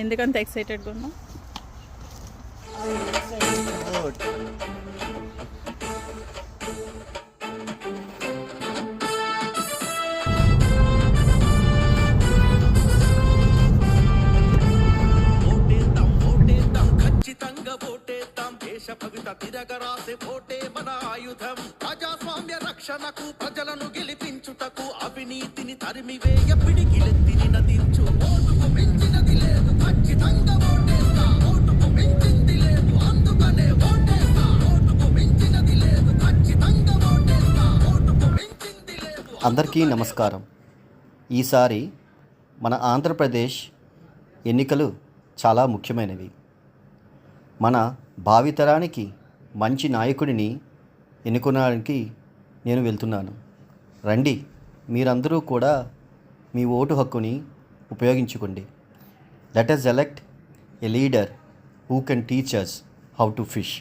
ఎందుకంత ఎక్సైటెడ్గా ఉన్నావు? ప్రజాస్వామ్య రక్షణకు ప్రజలను గెలిపించుటకు అవినీతిని తరిమివేయ పిడికిలెత్తిని నదించు. ఓటుకు మించినది లేదు, ఖచ్చితంగా ఓటేస్తా. ఓటుకు మించింది లేదు, అందుకనే ఓటేస్తా. ఓటుకు మించినది లేదు, ఖచ్చితంగా ఓటేస్తా. ఓటుకు మించింది లేదు. అందరికీ నమస్కారం. ఈసారి మన ఆంధ్రప్రదేశ్ ఎన్నికలు చాలా ముఖ్యమైనవి. మన భావితరానికి మంచి నాయకుడిని ఎన్నుకోవడానికి నేను వెళ్తున్నాను. రండి, మీరందరూ కూడా మీ ఓటు హక్కుని ఉపయోగించుకోండి. Let us elect a leader who can teach us how to fish.